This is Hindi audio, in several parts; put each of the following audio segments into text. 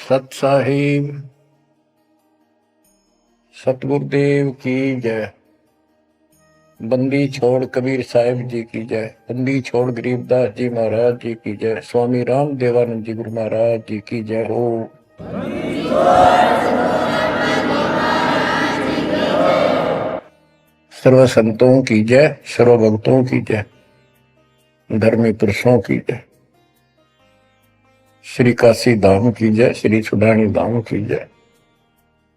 सत साहिब सतगुरुदेव की जय। बंदी छोड़ कबीर साहिब जी की जय। बंदी छोड़ गरीबदास जी महाराज जी की जय। स्वामी राम देवानंद जी गुरु महाराज जी की जय हो। सर्व संतों की जय, सर्व भक्तों की जय, धर्मी पुरुषों की जय। श्री काशी धाम की जय, श्री सुडानी धाम की जय,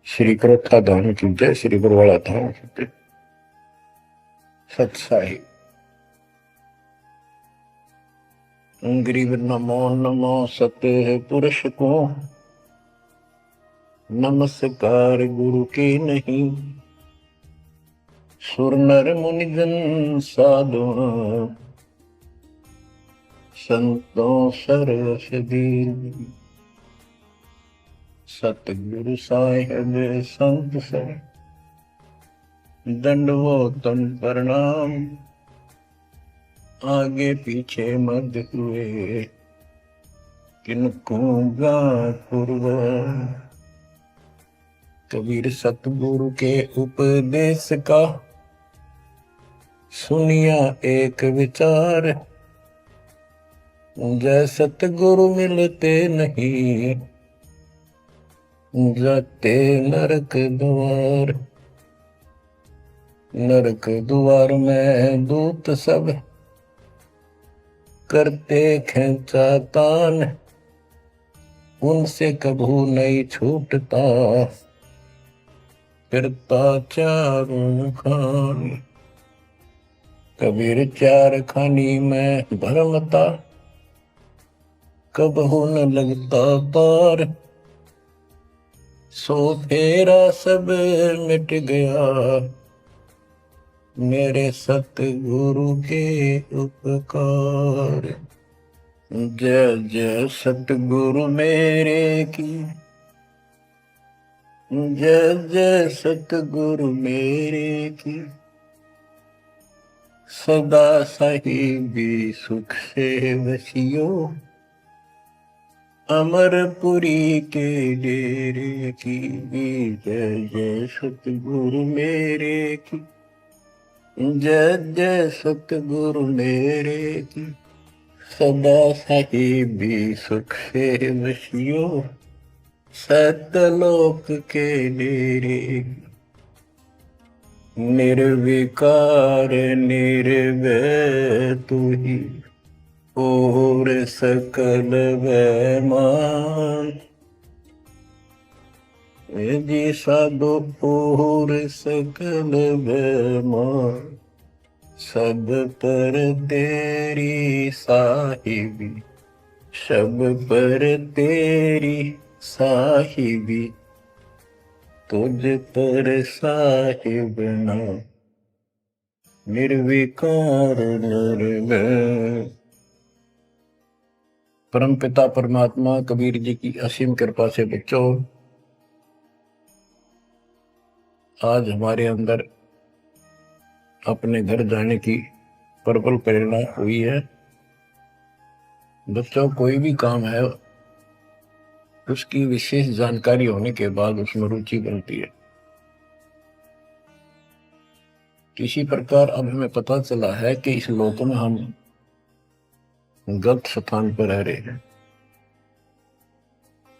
श्री क्रोथा धाम की जय, श्री गुरुवाला धाम की जय। सत साहिब गरीब नमो नमो सत्य पुरुष को, नमस्कार गुरु के नहीं। सुर नर मुनिजन साधु, संतों सरस दीन। सतगुरु साहिब संत सब, दंडवतन प्रणाम। आगे पीछे मत हुए, किनको पूर्व। कबीर सतगुरु के उपदेश का, सुनिया एक विचार। जय सतगुरु मिलते नहीं, जाते नरक द्वार। नरक द्वार में दूत सब, करते खेचा तान। उनसे कभू नहीं छूटता, फिरता चारों खान। कबीर चार खानी में भरमता, कबहू न लगता तार। सो फेरा सब मिट गया, मेरे सतगुरु के उपकार। जय जय सतगुरु मेरे की, जय जय सतगुरु मेरे की। सदा साहिबी सुख से वसियो, अमरपुरी के डेरे की। जय जय सतगुरु मेरे की, जय जय सतगुरु मेरे की। सदा साहिबी सुख से वसियो, सतलोक के डेरे। निर्विकार निर्भय तू ही, और सकल वैमान। जी साधो और सकल वैमान। सब पर तेरी साहिबी, सब पर तेरी साहिबी। तुझ पर साहिब ना, निर्विकार निर्भय। परम पिता परमात्मा कबीर जी की असीम कृपा से बच्चों, आज हमारे अंदर अपने घर जाने की प्रबल प्रेरणा हुई है। बच्चों, कोई भी काम है उसकी विशेष जानकारी होने के बाद उसमें रुचि बनती है। किसी प्रकार अब हमें पता चला है कि इस लोक में हम गलत स्थान पर रह रहे हैं,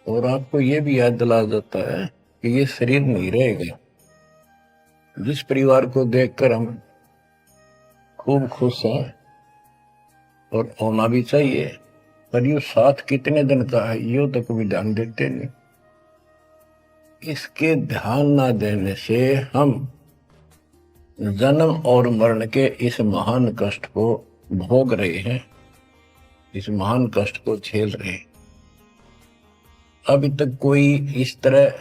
और आपको यह भी याद दिला जाता है कि ये शरीर नहीं रहेगा। जिस परिवार को देखकर हम खूब खुश हैं, और होना भी चाहिए, पर ये साथ कितने दिन का है यो तक भी ध्यान देते नहीं। इसके ध्यान ना देने से हम जन्म और मरण के इस महान कष्ट को भोग रहे हैं, इस महान कष्ट को झेल रहे हैं। अभी तक कोई इस तरह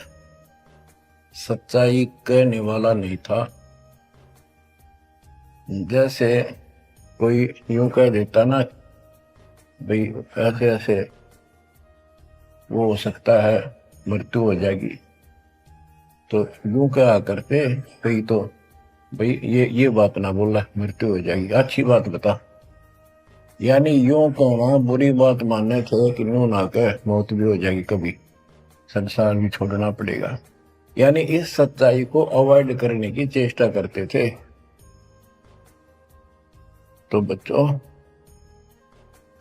सच्चाई कहने वाला नहीं था। जैसे कोई यूं कह देता ना, भाई ऐसे ऐसे वो हो सकता है, मृत्यु हो जाएगी, तो यूं कहा करते भाई, तो भाई ये बात ना बोला, मृत्यु हो जाएगी, अच्छी बात बता। यानी यूं कहना बुरी बात मानने थे कि यूं ना कह, मौत भी हो जाएगी कभी। संसार भी छोड़ना पड़ेगा। यानी इस सच्चाई को अवॉइड करने की चेष्टा करते थे। तो बच्चों,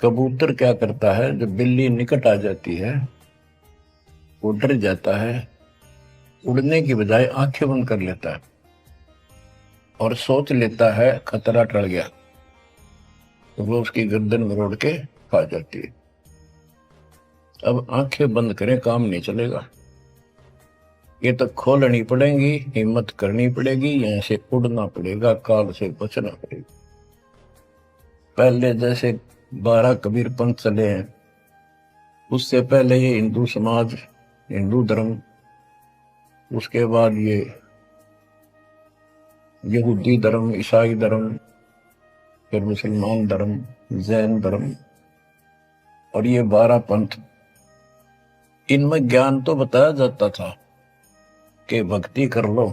कबूतर क्या करता है, जब बिल्ली निकट आ जाती है वो डर जाता है, उड़ने की बजाय आंखें बंद कर लेता है और सोच लेता है खतरा टल गया, तो वो उसकी गर्दन मरोड़ के खा जाती है। अब आंखें बंद करें काम नहीं चलेगा, ये तो खोलनी पड़ेगी, हिम्मत करनी पड़ेगी, यहां से उड़ना पड़ेगा, काल से बचना पड़ेगा। पहले जैसे 12 कबीर पंथ चले हैं, उससे पहले ये हिंदू समाज, हिंदू धर्म, उसके बाद ये यहूदी धर्म, ईसाई धर्म, फिर मुसलमान धर्म, जैन धर्म, और ये 12 पंथ, इनमें ज्ञान तो बताया जाता था कि भक्ति कर लो,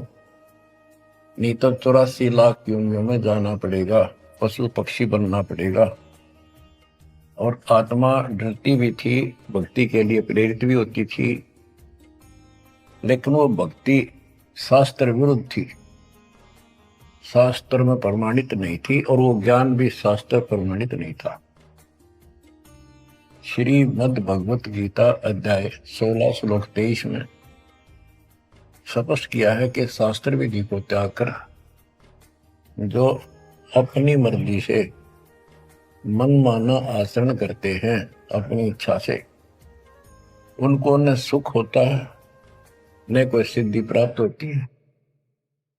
नहीं तो 84 लाख योनियों में जाना पड़ेगा, पशु पक्षी बनना पड़ेगा। और आत्मा डरती भी थी, भक्ति के लिए प्रेरित भी होती थी, लेकिन वो भक्ति शास्त्र विरुद्ध थी, शास्त्र में प्रमाणित नहीं थी, और वो ज्ञान भी शास्त्र प्रमाणित नहीं था। श्रीमद् भगवत गीता अध्याय 16 श्लोक 23 में स्पष्ट किया है कि शास्त्र विधि को त्याग कर जो अपनी मर्जी से मनमाना आचरण करते हैं अपनी इच्छा से, उनको न सुख होता है, न कोई सिद्धि प्राप्त होती है,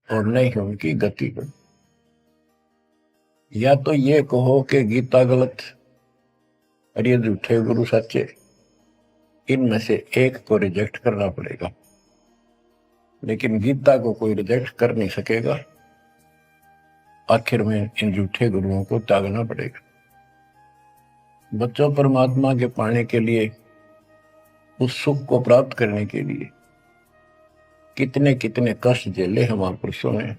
और न ही उनकी गति होती। या तो ये कहो कि गीता गलत और ये झूठे गुरु सच्चे, इनमें से एक को रिजेक्ट करना पड़ेगा, लेकिन गीता को कोई रिजेक्ट कर नहीं सकेगा। आखिर में इन झूठे गुरुओं को त्यागना पड़ेगा। बच्चों, परमात्मा के पाने के लिए, उस सुख को प्राप्त करने के लिए कितने कितने कष्ट झेले हम महापुरुषों ने,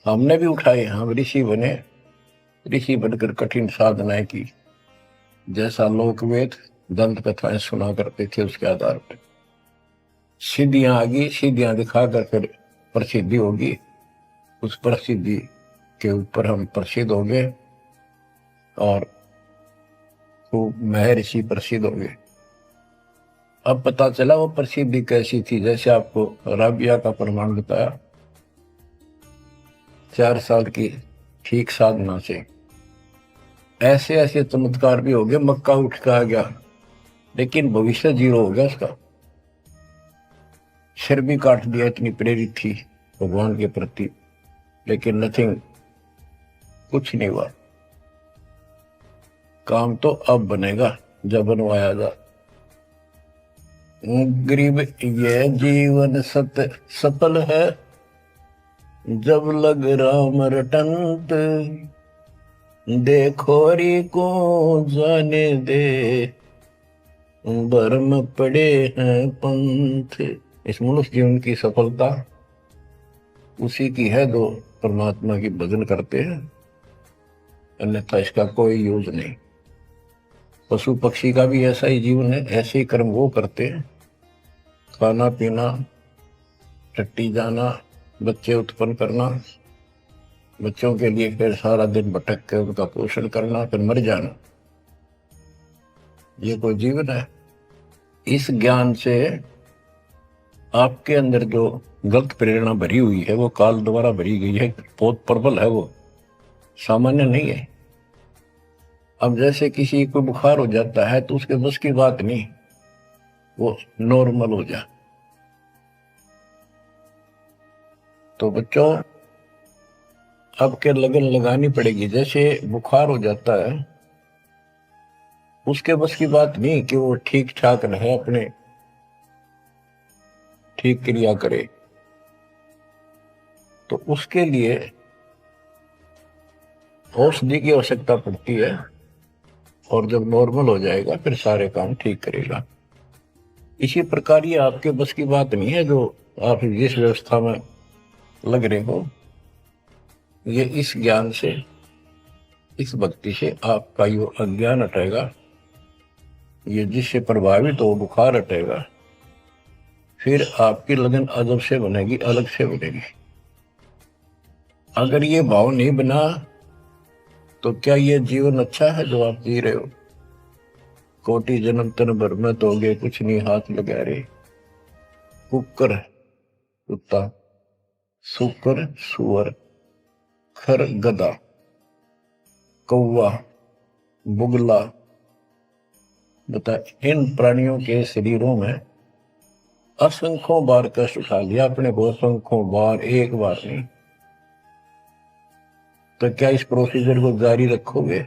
हमने भी उठाए। हम ऋषि बने, ऋषि बनकर कठिन साधनाएं की, जैसा लोकवेद दंत कथाएं सुना करते थे, उसके आधार पर सिद्धियां आ गई, सिद्धियां दिखाकर फिर प्रसिद्धि होगी, उस प्रसिद्धि के ऊपर हम प्रसिद्ध हो गए और खूब महर्षि प्रसिद्ध हो गए। अब पता चला वो प्रसिद्धि कैसी थी, जैसे आपको राबिया का प्रमाण बताया, 4 साल की ठीक साधना से ऐसे ऐसे चमत्कार भी हो गए, मक्का उठ के आ गया, लेकिन भविष्य 0 हो गया उसका, सिर भी काट दिया, इतनी प्रेरित थी भगवान के प्रति, लेकिन नथिंग, कुछ नहीं हुआ। काम तो अब बनेगा जब बनवाया जा। गरीब ये जीवन सफल है, जब लग राम रटंत, देखोरी को जाने दे, भरम पड़े हैं पंथ। इस मनुष्य जीवन की सफलता उसी की है जो परमात्मा की भजन करते हैं, अन्यथा इसका कोई यूज नहीं। पशु पक्षी का भी ऐसा ही जीवन है, ऐसे ही कर्म वो करते हैं, खाना पीना, टट्टी जाना, बच्चे उत्पन्न करना, बच्चों के लिए फिर सारा दिन भटक के उनका पोषण करना, फिर मर जाना, ये कोई जीवन है? इस ज्ञान से आपके अंदर जो गलत प्रेरणा भरी हुई है वो काल द्वारा भरी गई है, बहुत प्रबल है, वो सामान्य नहीं है। अब जैसे किसी को बुखार हो जाता है तो उसके बस की बात नहीं, वो नॉर्मल हो जाए। तो बच्चों, अब के लगन लगानी पड़ेगी। जैसे बुखार हो जाता है, उसके बस की बात नहीं कि वो ठीक ठाक रहे, अपने ठीक क्रिया करे, तो उसके लिए औषधि की आवश्यकता पड़ती है, और जब नॉर्मल हो जाएगा फिर सारे काम ठीक करेगा। इसी प्रकार ये आपके बस की बात नहीं है जो आप जिस व्यवस्था में लग रहे हो। ये इस ज्ञान से, इस भक्ति से आपका यो अज्ञान हटेगा, ये जिससे प्रभावित हो बुखार हटेगा, फिर आपकी लगन अदब से बनेगी, अलग से बनेगी। अगर ये भाव नहीं बना तो क्या ये जीवन अच्छा है जो आप जी रहे हो? कोटि जन्म तन भर में दोगे कुछ नहीं हाथ लगा रे। कुकर कुत्ता, सुकर सुअर, खर गधा, कौवा बुगला, बता इन प्राणियों के शरीरों में असंख्यों बार कष्ट उठा लिया अपने को, असंख्यों बार, एक बार नहीं। तो क्या इस प्रोसीजर को जारी रखोगे?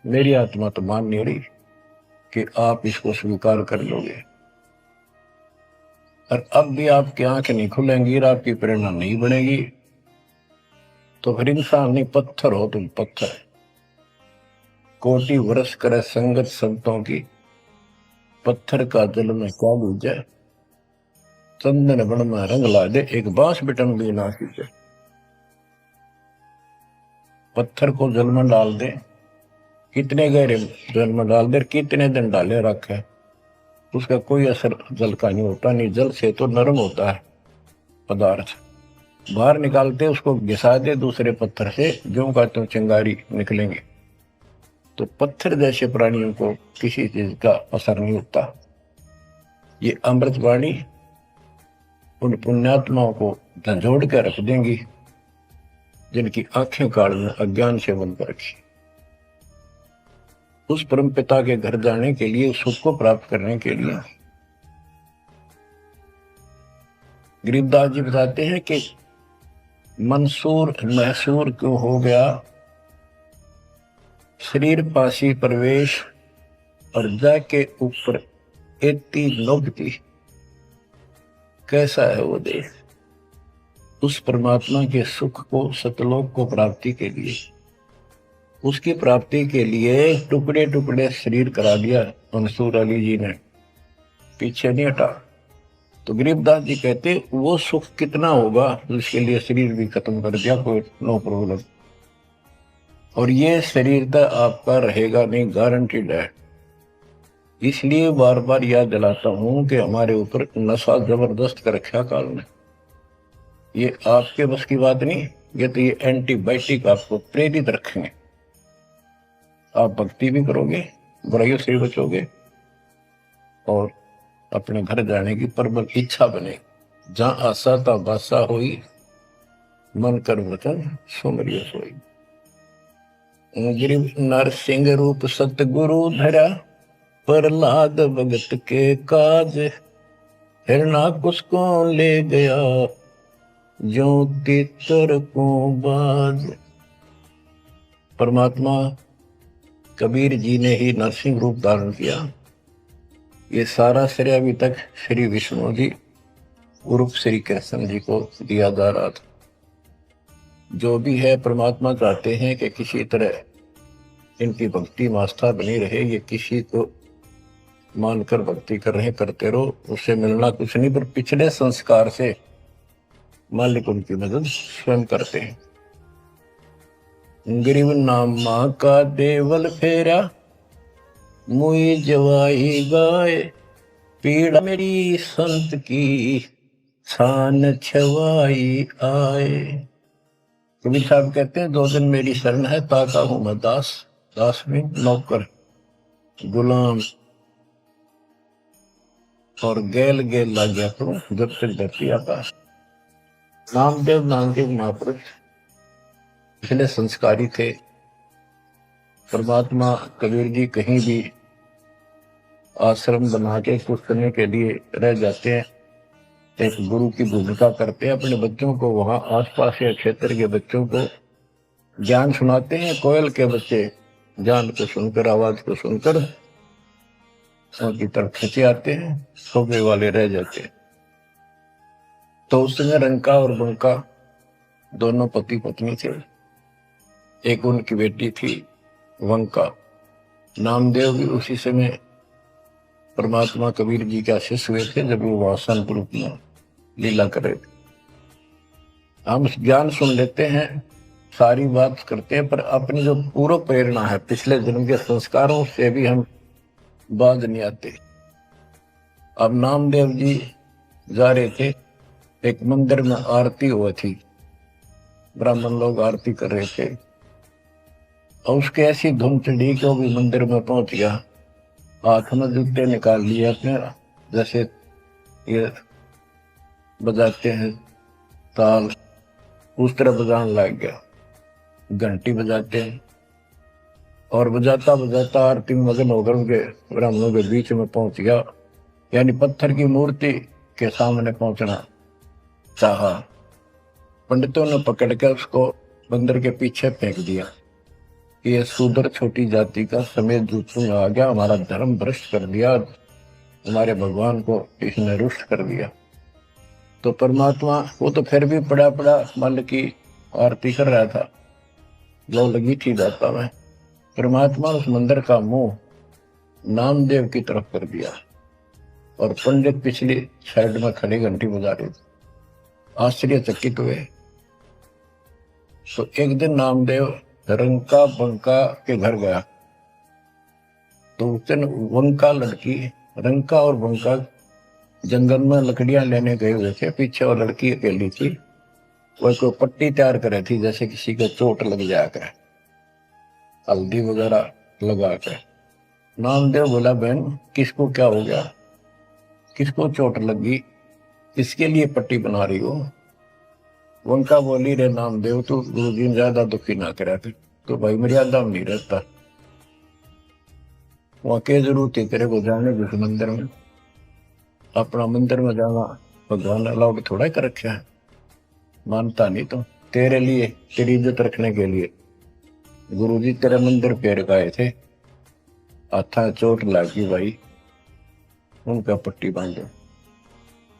मेरी आत्मा तो मान नहीं रही कि आप इसको स्वीकार कर लोगे। और अब भी आपकी आंखें नहीं खुलेंगी और आपकी प्रेरणा नहीं बनेगी तो फिर इंसान नहीं, पत्थर हो तुम, पत्थर। कोटि वर्ष करे संगत संतों की, पत्थर का जल में क्या बूझे। चंदन बन में रंग ला दे, एक बांस बिटन भी ना सीखे। पत्थर को जल में डाल दे, कितने गहरे जल में डाल दे, कितने दिन डाले रखे, उसका कोई असर जल का नहीं होता। नहीं, जल से तो नरम होता है पदार्थ। बाहर निकालते उसको घिसा दे दूसरे पत्थर से, जो का तो चिंगारी निकलेंगे। तो पत्थर जैसे प्राणियों को किसी चीज का असर नहीं होता। ये अमृतवाणी उन पुण्यात्माओं को झंझोड़ कर रख देंगी जिनकी आंखें काल में अज्ञान से बंद कर रखी। उस परम पिता के घर जाने के लिए, सुख को प्राप्त करने के लिए गरीबदास जी बताते हैं कि मंसूर मैसूर क्यों हो गया, शरीर पासी प्रवेश और जाके ऊपर एती नोबती। कैसा है वो देश? उस परमात्मा के सुख को, सतलोक को प्राप्ति के लिए, उसकी प्राप्ति के लिए टुकड़े टुकड़े शरीर करा दिया मंसूर अली जी ने, पीछे नहीं हटा। तो गरीबदास जी कहते वो सुख कितना होगा जिसके लिए शरीर भी खत्म कर दिया, कोई नो प्रॉब्लम। और ये शरीर तो आपका रहेगा नहीं, गारंटीड है। इसलिए बार बार याद दिलाता हूं कि हमारे ऊपर नशा जबरदस्त कर रखा काल ने। ये आपके बस की बात नहीं, ये तो ये एंटीबायोटिक आपको प्रेरित रखेंगे। आप भक्ति भी करोगे, बुराइयों से भी बचोगे और अपने घर जाने की प्रबल इच्छा बने। जहां आशा ता बासा होई, मन कर वचन सुमरियो सोई। गिरिव नरसिंह रूप सतगुरु धरा, प्रहलाद भगत के काज। हिरणाकुश को ले गया, जो तितर को बाज। परमात्मा कबीर जी ने ही नरसिंह रूप धारण किया। ये सारा श्रेय अभी तक श्री विष्णु जी उर्फ श्री कृष्ण जी को दिया जा रहा था। जो भी है परमात्मा चाहते हैं कि किसी तरह इनकी भक्ति में आस्था बनी रहे। ये किसी को मानकर भक्ति कर रहे, करते रहो, उससे मिलना कुछ नहीं, पर पिछले संस्कार से मालिक उनकी मदद स्वयं करते हैं। गरीब नामा का देवल फेरा, मुई जवाई गाय। पीड़ा मेरी संत की, छान छवाई आए। कबीर साहब कहते हैं, 2 दिन मेरी शरण है, ताका हूं मैं दास। दास में नौकर, गुलाम और गैल गैल लग गया करूं जब तक धरती आकाश। नामदेव नाम के महापुरुष पिछले संस्कारी थे। परमात्मा कबीर जी कहीं भी आश्रम बना के कुछ करने के लिए रह जाते हैं, एक गुरु की भूमिका करते हैं। अपने बच्चों को वहां आसपास के क्षेत्र के बच्चों को ज्ञान सुनाते हैं। कोयल के बच्चे ज्ञान को सुनकर, आवाज को सुनकर उनकी तरफ खींचे आते हैं, सोबे वाले रह जाते हैं। तो उस समय रंका और बंका दोनों पति पत्नी थे। एक उनकी बेटी थी वंका। नामदेव भी उसी समय परमात्मा कबीर जी के शिष्य हुए थे जब वो वासन रूप में लीला कर रहे थे। हम ज्ञान सुन लेते हैं, सारी बात करते हैं, पर अपनी जो पूर्व प्रेरणा है, पिछले जन्म के संस्कारों से भी हम बाज नहीं आते। अब नामदेव जी जा रहे थे, एक मंदिर में आरती हुई थी, ब्राह्मण लोग आरती कर रहे थे, और उसके ऐसी धुन चढ़ी कि वो भी मंदिर में पहुंच गया। हाथ में जूते निकाल लिए अपने, जैसे ये बजाते हैं ताल, उस तरह बजाने लग गया, घंटी बजाते हैं, और बजाता बजाता आरती में मगन होकर उनके ब्राह्मणों के बीच में पहुंच गया, यानी पत्थर की मूर्ति के सामने पहुंचना चाहा। पंडितों ने पकड़ कर उसको मंदिर के पीछे फेंक दिया कि यह शूद्र छोटी जाति का समेत जूतू में आ गया, हमारा धर्म भ्रष्ट कर दिया, हमारे भगवान को इसने रुष्ट कर दिया। तो परमात्मा वो तो फिर भी पड़ा पड़ा मन की आरती कर रहा था, लो लगी थी दाता में। परमात्मा उस मंदिर का मुंह नामदेव की तरफ कर दिया, और पंडित पिछली साइड में खड़े घंटी बजा रहे थे, आश्चर्यचकित हुए। तो एक दिन नामदेव रंका बंका के घर गया, तो उस दिन वंका लड़की, रंका और बंका जंगल में लकड़ियां लेने गए हुए थे, पीछे वो लड़की अकेली थी, वह कोई पट्टी तैयार करे थी, जैसे किसी को चोट लग जाकर, हल्दी वगैरह लगा कर। नामदेव बोला, बहन किसको क्या हो गया, किसको चोट लगी, किसके लिए पट्टी बना रही हो? उनका बोली, रे नामदेव तू गुरु जी ज्यादा दुखी ना करा कर, तो भाई मर्यादा में नहीं रहता, वहां के जरूरत है तेरे को जाने जिस मंदिर में, अपना मंदिर में जाना भगवान अलाउड थोड़ा कर रखा है, मानता नहीं तो तेरे लिए, तेरी इज्जत रखने के लिए गुरुजी तेरे मंदिर फेर गए थे, हाथा चोट लगी भाई, उनका पट्टी बांधो।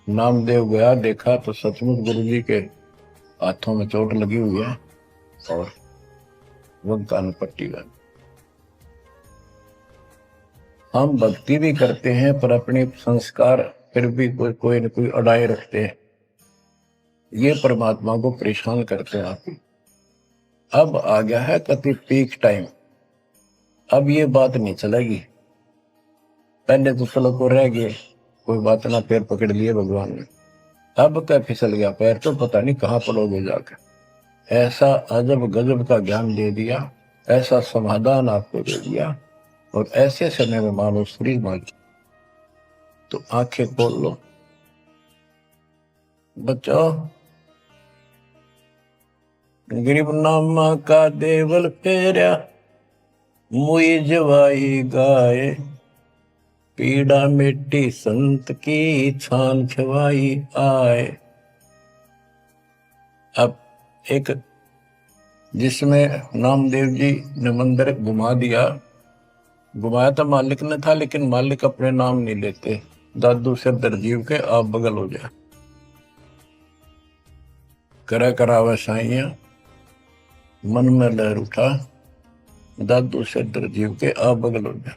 नामदेव गया, देखा तो सचमुच गुरुजी के हाथों में चोट लगी हुई है, और उनका पट्टी बांधी। हम भक्ति भी करते हैं पर अपने संस्कार फिर भी कोई न कोई अड़ाए रखते हैं, ये परमात्मा को परेशान करते हैं। आप अब आ गया है कति पीक टाइम, अब ये बात नहीं चलेगी। पहले तो चलो को रह गए, कोई बात ना, पैर पकड़ लिए भगवान ने, अब क्या फिसल गया पैर, तो पता नहीं कहाँ पड़ोगे जाकर। ऐसा अजब गजब का ज्ञान दे दिया, ऐसा समाधान आपको दे दिया, और ऐसे समय में मानो श्री मान, तो आंखें खोल लो बच्चों। गरीब नामा का देवल फेरा, मुई जवाई गाए, पीड़ा मिट्टी संत की, छान खवाई आए। अब एक जिसमें नामदेव जी ने मंदिर घुमा दिया, घुमाया तो मालिक ने था, लेकिन मालिक अपने नाम नहीं लेते, दादू से दरजीव के आप बगल हो जाए, करा करावा साइया मन में लहर उठा, दादू से दरजीव के आप बगल हो जाए।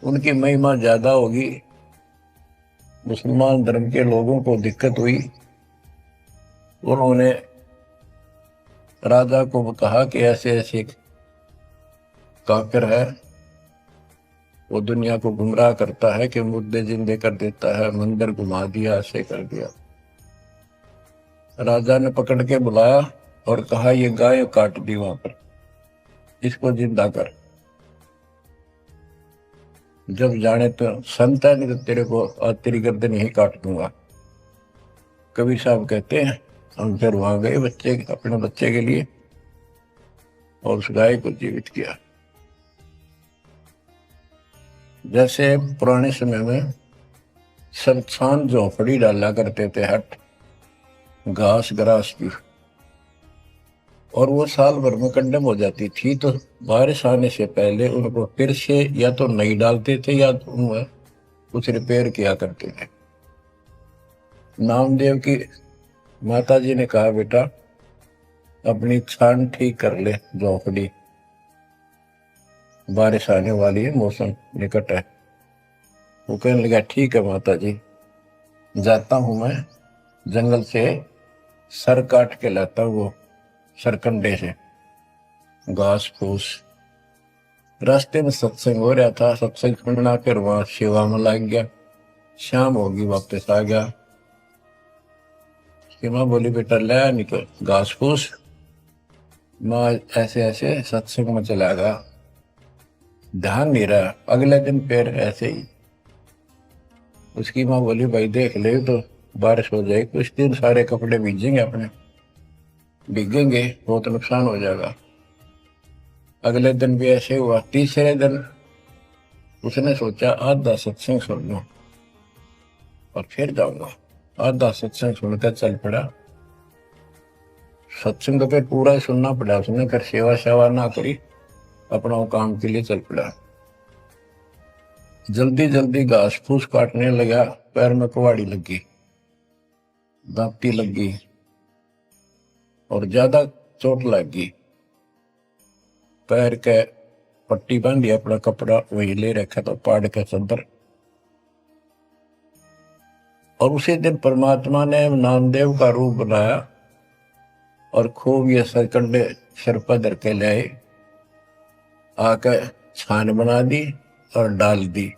उनकी महिमा ज्यादा होगी, मुसलमान धर्म के लोगों को दिक्कत हुई, उन्होंने राजा को कहा कि ऐसे ऐसे काफिर है, वो दुनिया को गुमराह करता है कि मुर्दे जिंदे कर देता है, मंदिर घुमा दिया, ऐसे कर दिया। राजा ने पकड़ के बुलाया और कहा, ये गाय काट दी वहां पर, इसको जिंदा कर, जब जाने तो संत है, नहीं तो तेरे को आज तेरी गर्दन यही काट दूंगा। कबीर साहब कहते हैं, हम फिर वहां गए बच्चे, अपने बच्चे के लिए, और उस गाय को जीवित किया। जैसे पुराने समय में सब छान झोपड़ी डाला करते थे, हट घास ग्रास की, और वो साल भर में कंडम हो जाती थी, तो बारिश आने से पहले उनको फिर से या तो नहीं डालते थे या तो उनमें कुछ रिपेयर किया करते थे। नामदेव की माता जी ने कहा, बेटा अपनी छान ठीक कर ले झोपड़ी, बारिश आने वाली है, मौसम निकट है। वो कहने लगा, ठीक है माता जी, जाता हूं मैं जंगल से सर काट के लाता हूं, वो सरकंडे से घास फूस। रास्ते में सत्संग हो रहा था, सत्संग सुनना, फिर वहां सेवा में लग गया, शाम होगी, वापस आ गया कि माँ बोली बेटा ले निकल घास फूस। माँ ऐसे ऐसे सत्संग में चला गया, ध्यान नहीं रहा। अगले दिन फिर ऐसे ही उसकी माँ बोली भाई देख ले तो बारिश हो जाएगी, कुछ दिन सारे कपड़े भीजेंगे, अपने भीगेंगे, बहुत नुकसान हो जाएगा। अगले दिन भी ऐसे हुआ। तीसरे दिन उसने सोचा आधा सत्संग सुन लो और फिर जाऊंगा। आधा सत्संग सुनकर चल पड़ा। सत्संग तो फिर पूरा ही सुनना पड़ा उसने, फिर सेवा सेवा ना करी, अपना काम के लिए चल पड़ा। जल्दी जल्दी घास फूस काटने लगा, पैर में कुहाड़ी लगी, दांती लगी और ज्यादा चोट लगी। पैर के पट्टी बांधी, अपना कपड़ा वही ले रखा था पाड़ के चद्दर। और उसी दिन परमात्मा ने नामदेव का रूप बनाया और खूब ये सरकंडे सिर पर धर के लाए, आकर छान बना दी और डाल दी।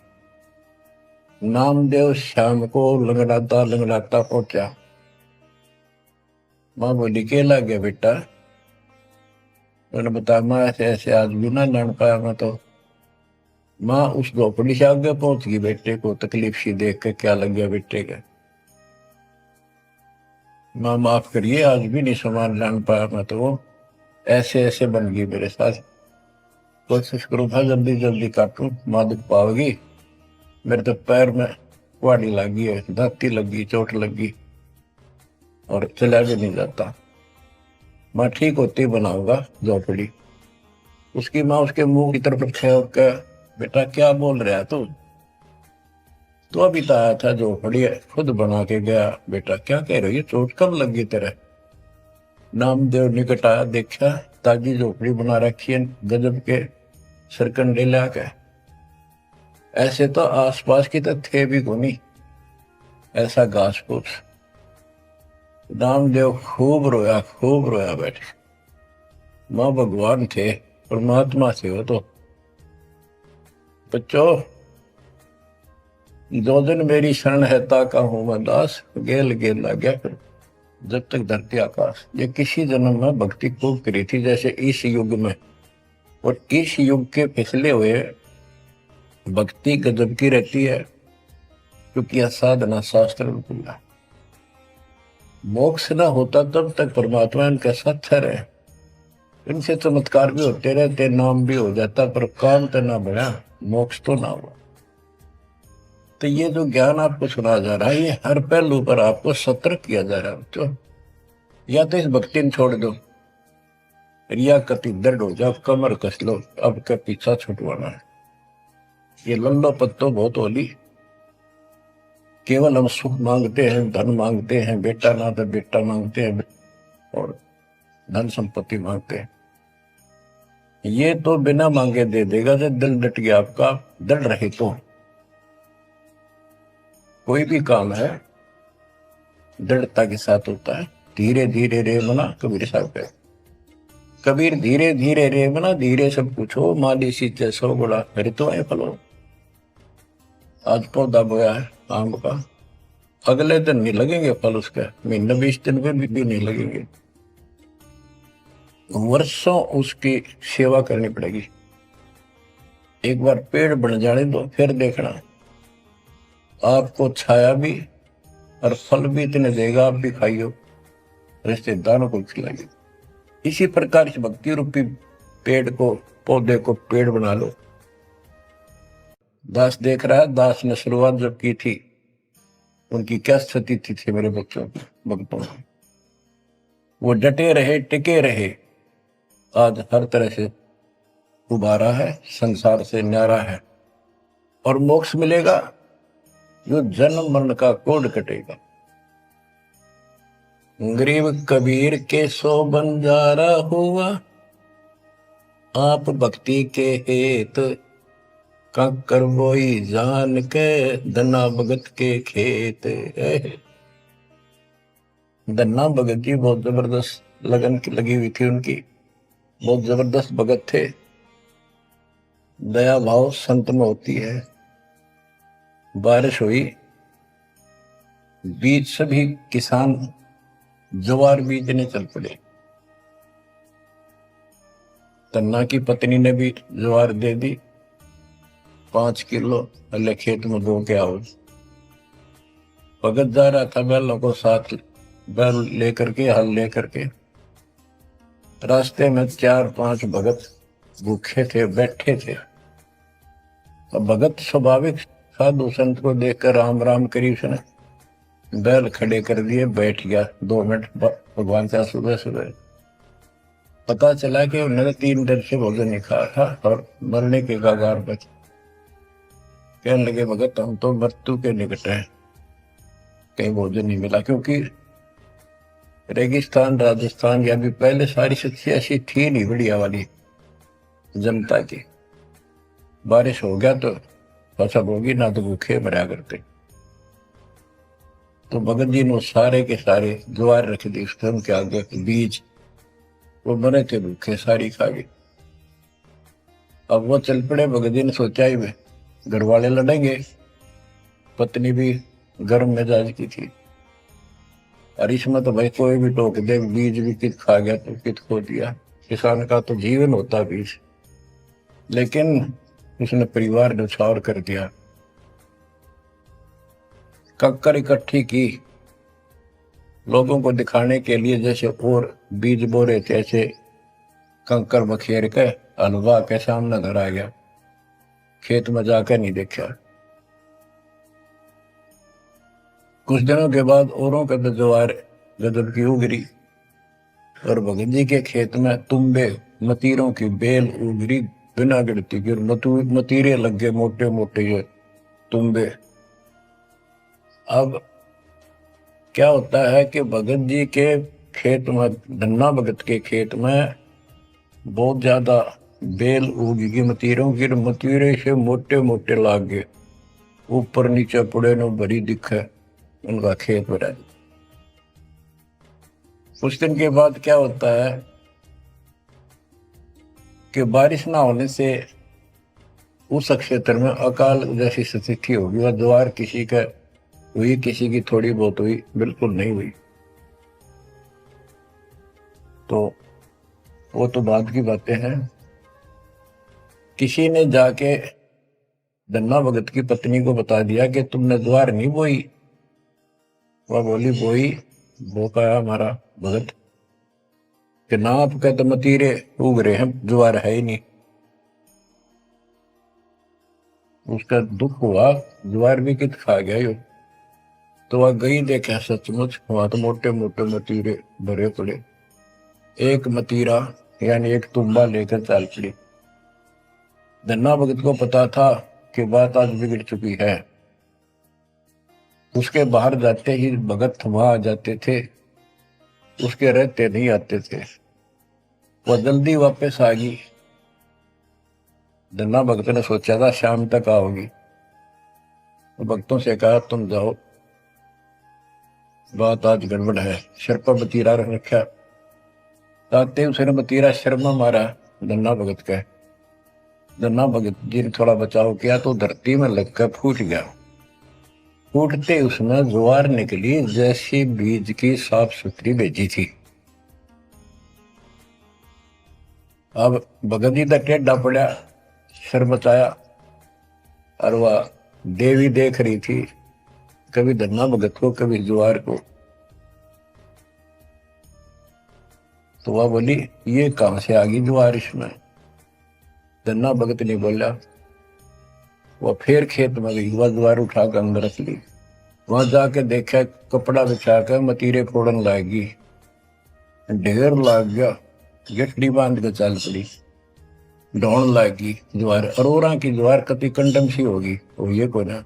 नामदेव शाम को लंगड़ाता लंगड़ाता पहुंचा। माँ बोली के ला गया बेटा? मैंने बताया माँ ऐसे ऐसे आज भी ना लड़ पाया मैं तो। माँ उस झोपड़ी से आगे पहुंच गई, बेटे को तकलीफ सी देख के क्या लग गया बेटे के। माँ माफ करिए आज भी नहीं सामान लान पाया मैं तो, वो ऐसे ऐसे बन गई मेरे साथ। कोशिश करूँ था जल्दी जल्दी काटूं, माँ दुख पाओगी। मेरे तो पैर में कुहाड़ी लगी है, दांती लगी, चोट लगी और चला भी नहीं जाता। माँ ठीक होती बनाऊंगा झोपड़ी। उसकी माँ उसके मुंह की तरफ खेल के बेटा क्या बोल रहा तू? तो अभी तो आया था झोपड़ी खुद बना के गया। बेटा क्या कह रही है, चोट कब लगी तेरे? नामदेव निकट आया, देखा ताजी झोपड़ी बना रखी है गजब के सरकंडे ला के। ऐसे तो आसपास की तो थे भी कोनी ऐसा घास फूस। नामदेव खूब रोया बैठे। माँ भगवान थे, परमात्मा थे वो तो। बच्चों दो दिन मेरी शरण है ताका हूं मैं दास, गेल गेल ला गया फिर जब तक धरती आकाश। ये किसी जन्म में भक्ति खूब करी थी जैसे इस युग में, और इस युग के पिछले हुए भक्ति गजब की रहती है, क्योंकि यह साधना शास्त्र बिल्कुल है। मोक्ष न होता तब तक परमात्मा इनके साथ ठहरे। इनसे चमत्कार भी होते रहते, नाम भी हो जाता, पर काम तो ना बढ़ा, मोक्ष तो ना हुआ। तो ये जो ज्ञान आपको सुना जा रहा है, ये हर पहलू पर आपको सतर्क किया जा रहा है। तो या तो इस भक्ति ने छोड़ दो, रिया कति दर्द हो जाओ, कमर कस लो, अब का पीछा छुटवाना है। ये लल्लो पत्तो बहुत होली। केवल हम सुख मांगते हैं, धन मांगते हैं, बेटा ना तो बेटा मांगते हैं और धन संपत्ति मांगते हैं। ये तो बिना मांगे दे देगा जब दिल डट गया आपका। डर रहे तो कोई भी काम है दृढ़ता के साथ होता है। धीरे धीरे रे मना, कबीर साहब कहे। कबीर धीरे धीरे रे मना, धीरे सब कुछ हो, माली सींचे सौ गुड़ा ऋतु है फलो। आज पौधा बोया है आम का, अगले दिन नहीं लगेंगे फल उसके, महीने 20 दिन में भी नहीं लगेंगे, वर्षों उसकी सेवा करनी पड़ेगी। एक बार पेड़ बन जाने दो, फिर देखना आपको छाया भी और फल भी इतने देगा, आप भी खाइयो, रिश्तेदारों को खिलाइए। इसी प्रकार इस भक्ति रूपी पेड़ को, पौधे को पेड़ बना लो। दास देख रहा है, दास ने शुरुआत जब की थी उनकी क्या स्थिति थी मेरे बच्चों की, भक्तों की। वो डटे रहे, टिके रहे, आज हर तरह से उबारा है, संसार से न्यारा है और मोक्ष मिलेगा। जो जन्म मरण का कोड कटेगा। गरीब कबीर के सो बंजारा हुआ, आप भक्ति के हेत कंकर बोई जान के, धना भगत के खेत। धना भगत जी बहुत जबरदस्त लगन की लगी हुई थी उनकी, बहुत जबरदस्त भगत थे। दया भाव संत में होती है। बारिश हुई, बीज सभी किसान ज्वार बीजने चल पड़े। तन्ना की पत्नी ने भी ज्वार दे दी 5 किलो, अल्ले खेत में बो के आओ। भगत जा रहा था बैलों को साथ, बैल लेकर के, हल लेकर के। रास्ते में 4-5 भगत भूखे थे, बैठे थे। अब भगत स्वाभाविक साधु संत को देखकर राम राम करी, उसने बैल खड़े कर दिए, बैठ गया 2 मिनट भगवान का। सुबह सुबह पता चला कि उन्होंने 3 दिन से भोजन नहीं खाया था और मरने के कगार पर। कहने लगे भगत हम तो मृत्यु के निकट हैं, कहीं भोजन नहीं मिला। क्योंकि रेगिस्तान राजस्थान या भी पहले सारी स्थिति ऐसी थी नहीं बढ़िया वाली जनता की। बारिश हो गया तो फसल होगी, ना तो भूखे मरा करते। तो भगत जी ने सारे के सारे ज्वार रख दी उसके उनके आगे, बीज, वो मरे थे भूखे, सारी खा गए। अब वो चल पड़े। भगत जी ने सोचा ही वे घर वाले लड़ेंगे, पत्नी भी गर्म मिजाज की थी, और इसमें तो भाई कोई भी टोक दे, बीज भी कित खा गया तो कित खो दिया। किसान का तो जीवन होता बीज। लेकिन उसने परिवार न्यौछावर कर दिया। कक्कर इकट्ठी की लोगों को दिखाने के लिए, जैसे और बीज बो रहे थे ऐसे कंकर बखेर के हलवा के सामने घर आ गया। खेत में जाकर नहीं देखा। कुछ दिनों के बाद औरों के तो ज्वार गजब की उगरी, और भगत जी के खेत में तुम्बे मतीरों की बेल उगरी बिना गिनती की। मतीरे लग गए मोटे मोटे ये तुम्बे। अब क्या होता है कि भगत जी के खेत में, धन्ना भगत के खेत में बहुत ज्यादा बेल उगी मतीरों की। मतीरे से मोटे मोटे लाग गए, ऊपर नीचे पड़े न भरी दिखे उनका खेत भरा। कुछ दिन के बाद क्या होता है कि बारिश ना होने से उस क्षेत्र में अकाल जैसी स्थिति होगी। वह ज्वार किसी का हुई, किसी की थोड़ी बहुत हुई, बिल्कुल नहीं हुई। तो वो तो बाद की बातें हैं। किसी ने जाके धन्ना भगत की पत्नी को बता दिया कि तुमने ज्वार नहीं बोई। वह बोली बोई, वो कहा हमारा भगत कि ना आपके तो मतीरे उग रहे हैं, ज्वार है ही नहीं। उसका दुख हुआ, ज्वार भी कित खा गया यो। तो वह गई, देखा सचमुच वहां तो मोटे मोटे मतीरे भरे पड़े। एक मतीरा यानी एक तुम्बा लेकर चल पड़ी। धन्ना भगत को पता था कि बात आज बिगड़ चुकी है। उसके बाहर जाते ही भगत वहां आ जाते थे, उसके रहते नहीं आते थे। वह जल्दी वापस आ गई। धन्ना भगत ने सोचा था शाम तक आओगी। भक्तों से कहा तुम जाओ, बात आज गड़बड़ है। सिर पर मतीरा रख रखा। ताते उसने मतीरा शर्मा मारा धन्ना भगत का। धन्ना भगत जी ने थोड़ा बचाव किया तो धरती में लगकर फूट गया। फूटते उसमें ज्वार निकली जैसी बीज की साफ सुथरी भेजी थी। अब भगत जी तक टेढ़ा पड़ा, सर बचाया, और वह देवी देख रही थी, कभी धन्ना भगत को कभी ज्वार को। तो वह बोली ये कहां से आ गई ज्वार इसमें। धन्ना भगत नहीं बोला। वह फिर खेत में गई, वह ज्वार उठाकर अंदर रख ली। वहां जाके देखा कपड़ा बिछाकर मतीरे फोड़न लागी, ढेर लाग गया। गठड़ी बांध के चल पड़ी, ढोण लागी ज्वार। अरोरा की ज्वार कति कंडम सी होगी, वो ये को ना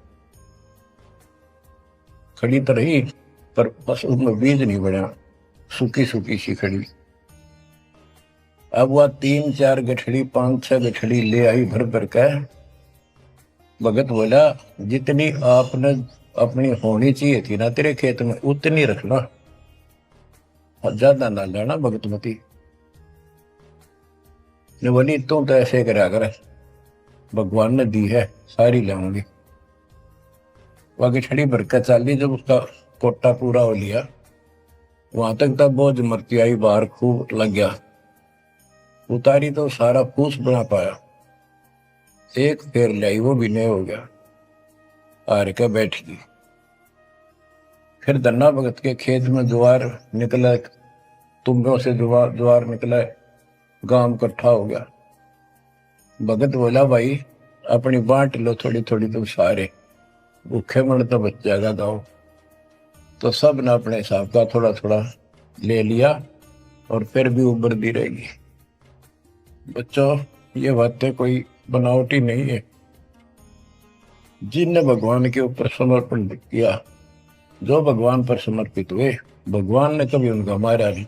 खड़ी तो रही, पर बस उसमें बीज नहीं बना, सूखी सूखी सी खड़ी। अब वह 3-4 गठड़ी 5-6 गठड़ी ले आई भर भर के। भगत बोला जितनी आपने अपनी होनी चाहिए थी ना तेरे खेत में उतनी रखना, ज्यादा ना लेना। भगतमती ने बोली तू तो ऐसे करा कर, भगवान ने दी है सारी लाऊंगी। वह गठड़ी भर के चाली। जब उसका कोटा पूरा हो लिया, वहां तक तब बोझ मरती आई बाहर खूब लग गया, उतारी तो सारा फूस बना पाया, एक फेर लाई वो भी नहीं हो गया, हार के बैठ गई। फिर धन्ना भगत के खेत में ज्वार निकला, तुम्बों से ज्वार निकला, गांव इकट्ठा हो गया। भगत बोला भाई अपनी बांट लो थोड़ी थोड़ी, तुम सारे भूखे मर तो बच जाएगा गाँव। तो सब ने अपने हिसाब का थोड़ा थोड़ा ले लिया और फिर भी उबरती रहेगी। बच्चों ये बातें कोई बनावटी नहीं है। जिनने भगवान के ऊपर समर्पण किया, जो भगवान पर समर्पित हुए, भगवान ने कभी उनका मारा नहीं।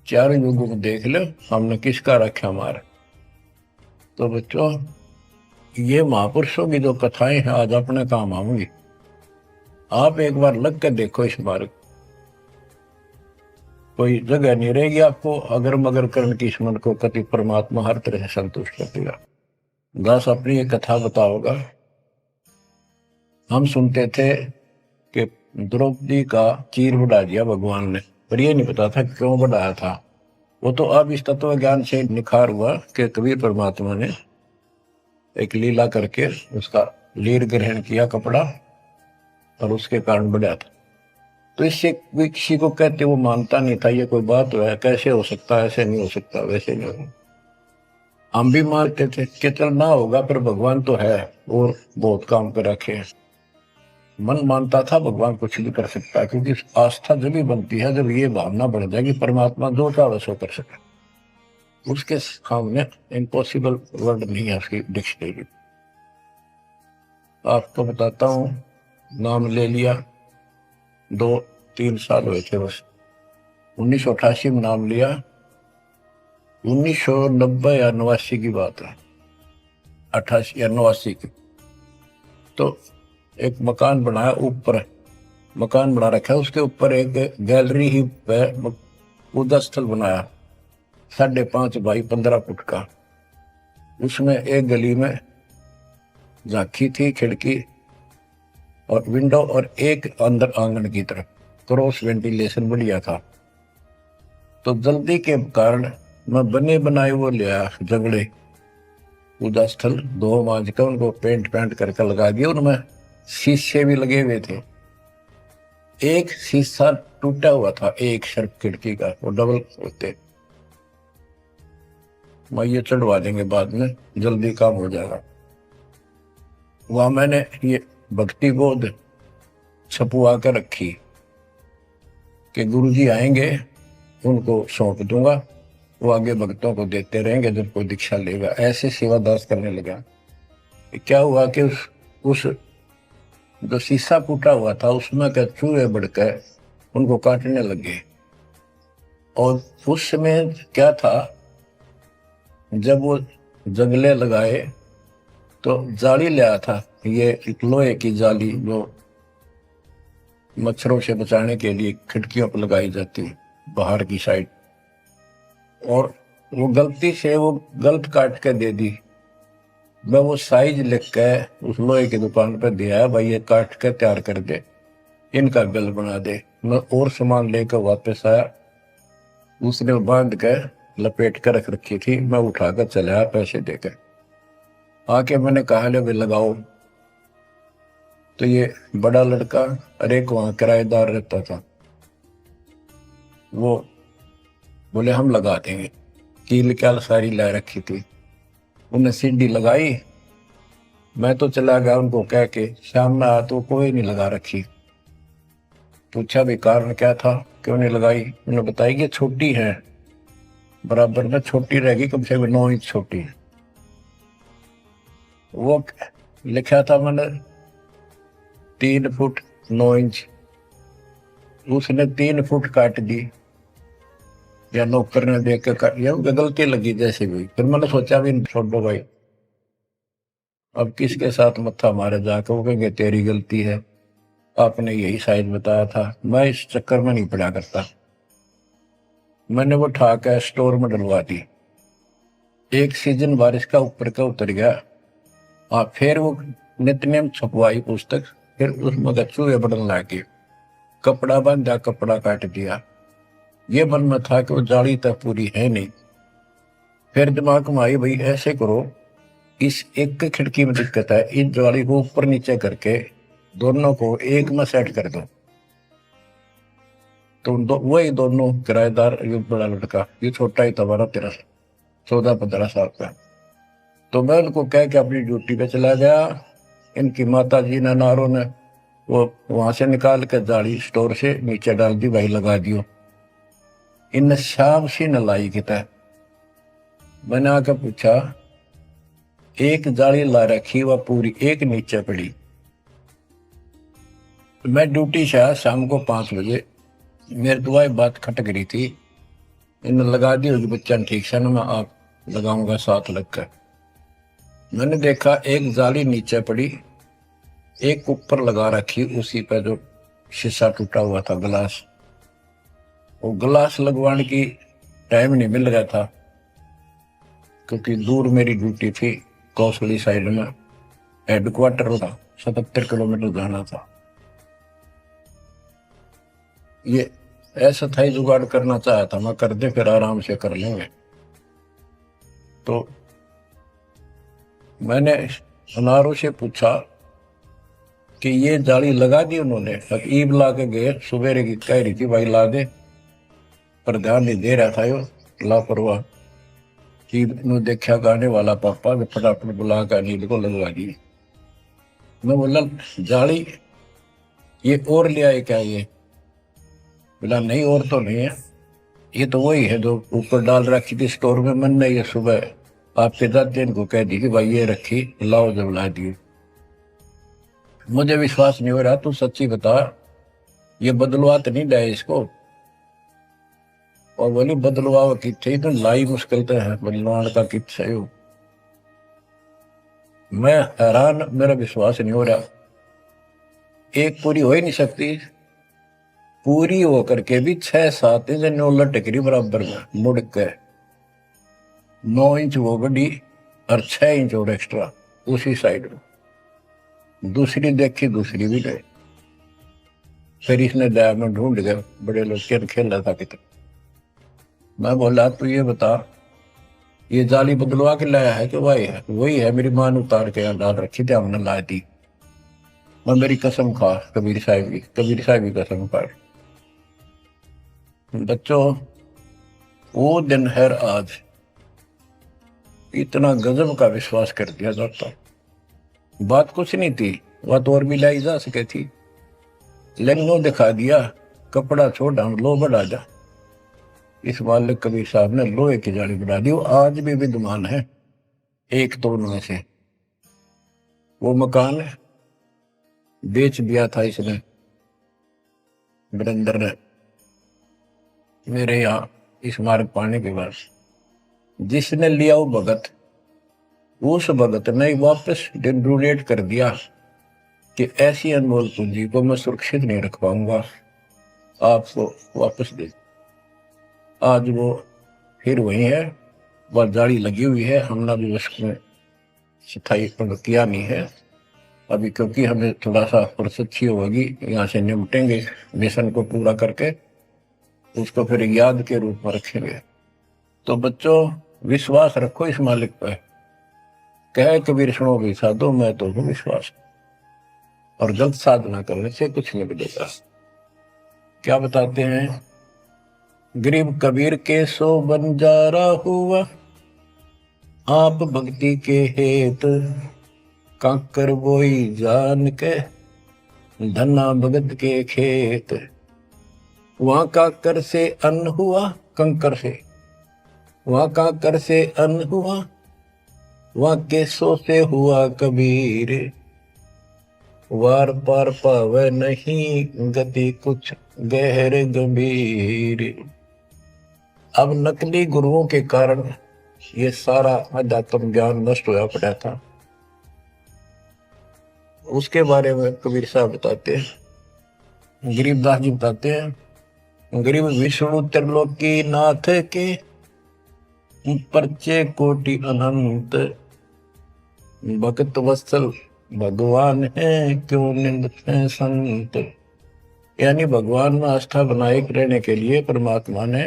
चारों युगों को देख लो, हमने किसका रखा मारा। तो बच्चों ये महापुरुषों की जो कथाएं हैं आज अपने काम आऊंगी। आप एक बार लग कर देखो इस मार्ग, कोई जगह नहीं रहेगी आपको अगर मगर करने की, इस मन को कति परमात्मा हर तरह से संतुष्ट कर देगा। दास अपनी एक कथा बताओगा। हम सुनते थे कि द्रौपदी का चीर बढ़ा दिया भगवान ने, पर ये नहीं पता था क्यों बढ़ाया था। वो तो अब इस तत्व ज्ञान से निखार हुआ कि कबीर परमात्मा ने एक लीला करके उसका लीर ग्रहण किया कपड़ा, और उसके कारण बढ़ा था। तो इससे कोई किसी को कहते वो मानता नहीं था, ये कोई बात है, कैसे हो सकता है, ऐसे नहीं हो सकता, वैसे नहीं हो। हम भी मानते थे कि चल ना होगा, पर भगवान तो है और बहुत काम कर रखे हैं। मन मानता था भगवान कुछ भी कर सकता है, क्योंकि आस्था जब भी बनती है जब ये भावना बढ़ जाएगी परमात्मा जो चाहे सो कर सके। उसके सामने इम्पॉसिबल वर्ड नहीं है उसकी डिक्शनरी। आपको बताता हूँ, नाम ले लिया, 2-3 साल हुए थे बस। 1988 में नाम लिया, 1990 या 89 की बात है, 88 या 89 की। तो एक मकान बनाया, ऊपर मकान बना रखा है, उसके ऊपर एक गैलरी ही पूजा स्थल बनाया, 5.5 बाई 15 फुट का। उसमें एक गली में झांकी थी, खिड़की और विंडो, और एक अंदर आंगन की तरफ क्रॉस वेंटिलेशन बढ़िया था। तो जल्दी के कारण मैं बने बनाए वो लिया जगड़े, पूजा स्थल 2 मांझ का उनको पेंट करके लगा दिया। उनमें शीशे भी लगे हुए थे। एक शीशा टूटा हुआ था, एक सिर्फ खिड़की का, वो डबल होते। मैं ये चढ़वा देंगे बाद में, जल्दी काम हो जाएगा। वहां मैंने ये भक्ति बोध छपुआ कर रखी कि गुरुजी आएंगे उनको सौंप दूंगा, वो आगे भक्तों को देते रहेंगे जब कोई दीक्षा लेगा। ऐसे सेवादास करने लगा। क्या हुआ कि उस जो शीशा फूटा हुआ था उसमें क्या चूहे बढ़कर उनको काटने लगे। और उस समय क्या था, जब वो जंगले लगाए तो जाली लिया था, ये लोहे की जाली जो मच्छरों से बचाने के लिए खिड़कियों पर लगाई जाती बाहर की साइड, और वो गलती से वो गलत काट के दे दी। मैं वो साइज लिख के उस लोहे की दुकान पर दिया, भाई ये काट के तैयार कर दे, इनका बिल बना दे। मैं और सामान लेकर वापस आया, उसने बांध के लपेट कर रख रखी थी। मैं उठाकर चला आया पैसे देकर। आके मैंने कहा ले भाई लगाओ। तो ये बड़ा लड़का और एक वहां किराएदार रहता था, वो बोले हम लगा देंगे। कील क्या सारी ला रखी थी, उन्हें सीढ़ी लगाई। मैं तो चला गया उनको कह के, शाम में आया तो कोई नहीं लगा रखी। पूछा भी कारण क्या था, क्यों नहीं लगाई। उन्होंने बताई कि छोटी है, बराबर में छोटी रहेगी, कम से कम 9 इंच छोटी है। वो लिखा था मैंने 3 फुट 9 इंच, उसने 3 फुट काट दी, या नौकर ने देख के काट, या गलती लगी जैसे भी। फिर मैंने सोचा भी छोड़ो भाई, अब किसके साथ मत्था मारे जाकर, वो कहेंगे तेरी गलती है, आपने यही साइज बताया था। मैं इस चक्कर में नहीं पड़ा करता। मैंने वो उठा कर स्टोर में डलवा दी। एक सीजन बारिश का ऊपर का उतर गया, फिर वो नित्यनेम छपवाई पुस्तक, फिर उसमें चूहे बढ़ने लगे। कपड़ा बांधा, कपड़ा काट दिया। ये मन में था कि वो जाली तक पूरी है नहीं। फिर दिमाग में आई, भाई ऐसे करो, इस एक खिड़की में दिक्कत है, इस जाली को ऊपर नीचे करके दोनों को एक में सेट कर दो। तो वही दोनों किराएदार, ये बड़ा लड़का, ये छोटा ही था, 14-15 साल का। तो मैं उनको कह के अपनी ड्यूटी पे चला गया। इनकी माता जी ने, नारों ने, वो वहां से निकाल कर जाली स्टोर से नीचे डाल दी, भाई लगा दियो। इन शाम सी न लाई किता। मैंने आकर पूछा, एक जाली ला रखी, वह पूरी एक नीचे पड़ी। मैं ड्यूटी से आया शाम को 5 बजे। मेरे दुआई बात खटक रही थी, इन लगा दी होगी बच्चा ठीक से, ना मैं आप लगाऊंगा साथ लगकर। मैंने देखा एक जाली नीचे पड़ी, एक ऊपर लगा रखी, उसी पे जो शीशा टूटा हुआ था, गिलास। वो गिलास लगवाने की टाइम नहीं मिल रहा था, क्योंकि दूर मेरी ड्यूटी थी, कौशली साइड में हेडक्वार्टर था, 77 किलोमीटर जाना था। ये ऐसा था ही जुगाड़ करना चाहा था मैं, कर दे फिर आराम से कर लेंगे। तो मैंने अनारों से पूछा कि ये जाली लगा दी उन्होंने? ईब ला के गए, सुबेरे की कह रही थी भाई ला दे, पर ध्यान नहीं दे रहा था यो लापरवाह। ईब ने देखा गाने वाला पापा ने फटाफट बुला कर नींद को लगवा दी। मैं बोला जाली ये और ले आए क्या? ये बोला नहीं और तो नहीं है, ये तो वही है जो ऊपर डाल रखी थी स्टोर में। मन ने ये सुबह आपके दादी को कह दी कि भाई ये रखी, लाओ जब ला दी। मुझे विश्वास नहीं हो रहा, तू सच्ची बता, ये बदलवा तो नहीं लाए इसको? और बोली बदलवा किथे, तो लाई मुश्किल तो है, बदलवान का कित सही हो। मैं हैरान, मेरा विश्वास नहीं हो रहा। एक पूरी हो ही नहीं सकती, पूरी होकर के भी 6-7 इंच नौ लटक रही बराबर में मुड़ के। 9 इंच वो बड़ी और 6 इंच और एक्स्ट्रा उसी साइड में। दूसरी देखी, दूसरी भी नहीं। फिर इसने लैब में ढूंढ गया, बड़े लोग खेल रहा था कितना। मैं बोला तू ये बता, ये जाली बदलवा के लाया है कि वही है? वही है, मेरी मां ने उतार के यहाँ डाल रखी थी, हमने ला दी। मैं मेरी कसम खा, कबीर साहब की कसम खा। बच्चों, वो दिन है आज, इतना गजब का विश्वास कर दिया जाता। बात कुछ नहीं थी, बात और भी लाई जा सके थी, लेकिन दिखा दिया, कपड़ा छोड़ हम लो बढ़ा जा। इस मालिक कबीर साहब ने लोहे की जाली बढ़ा दी। वो आज भी विद्यमान है, एक तो उनमें से। वो मकान बेच दिया था इसने, वीरेंद्र ने, मेरे यहाँ इस मार्ग पाने के बाद। जिसने लिया वो भगत, उस भगत ने वापस डोनेट कर दिया कि ऐसी अनमोल पूंजी को मैं सुरक्षित नहीं रख पाऊंगा, आपको वापस दे। आज वो फिर वही है, वह जाली लगी हुई है। हमने भी उसमें सफाई किया नहीं है अभी, क्योंकि हमें थोड़ा सा फुर्सत सी होगी, यहाँ से निपटेंगे मिशन को पूरा करके, उसको फिर याद के रूप में रखेंगे। तो बच्चों, विश्वास रखो इस मालिक पर। कहे कबीर सुनो भी साधो, मैं तो हूँ विश्वास, और गलत साधना करने से कुछ नहीं मिलेगा। क्या बताते हैं? गरीब कबीर के सो बंजारा हुआ, आप भक्ति के हेत, काकर बोई जान के, धना भगत के खेत। वहां काकर से अन्न हुआ, कंकर से, वहां काकर से अन्न हुआ, वहां केसों से हुआ कबीर। वार पार पावे नहीं, गति कुछ गहर गंभीर। अब नकली गुरुओं के कारण ये सारा अध्यात्म ज्ञान नष्ट होया पड़ा था। उसके बारे में कबीर साहब बताते हैं, गरीबदास जी बताते हैं, गरीब विष्णु त्रिलोकी नाथ के, परचे कोटि अनंत, भक्त वत्सल भगवान है, क्यों निंद है संत। यानी भगवान में आस्था बनाए रहने के लिए परमात्मा ने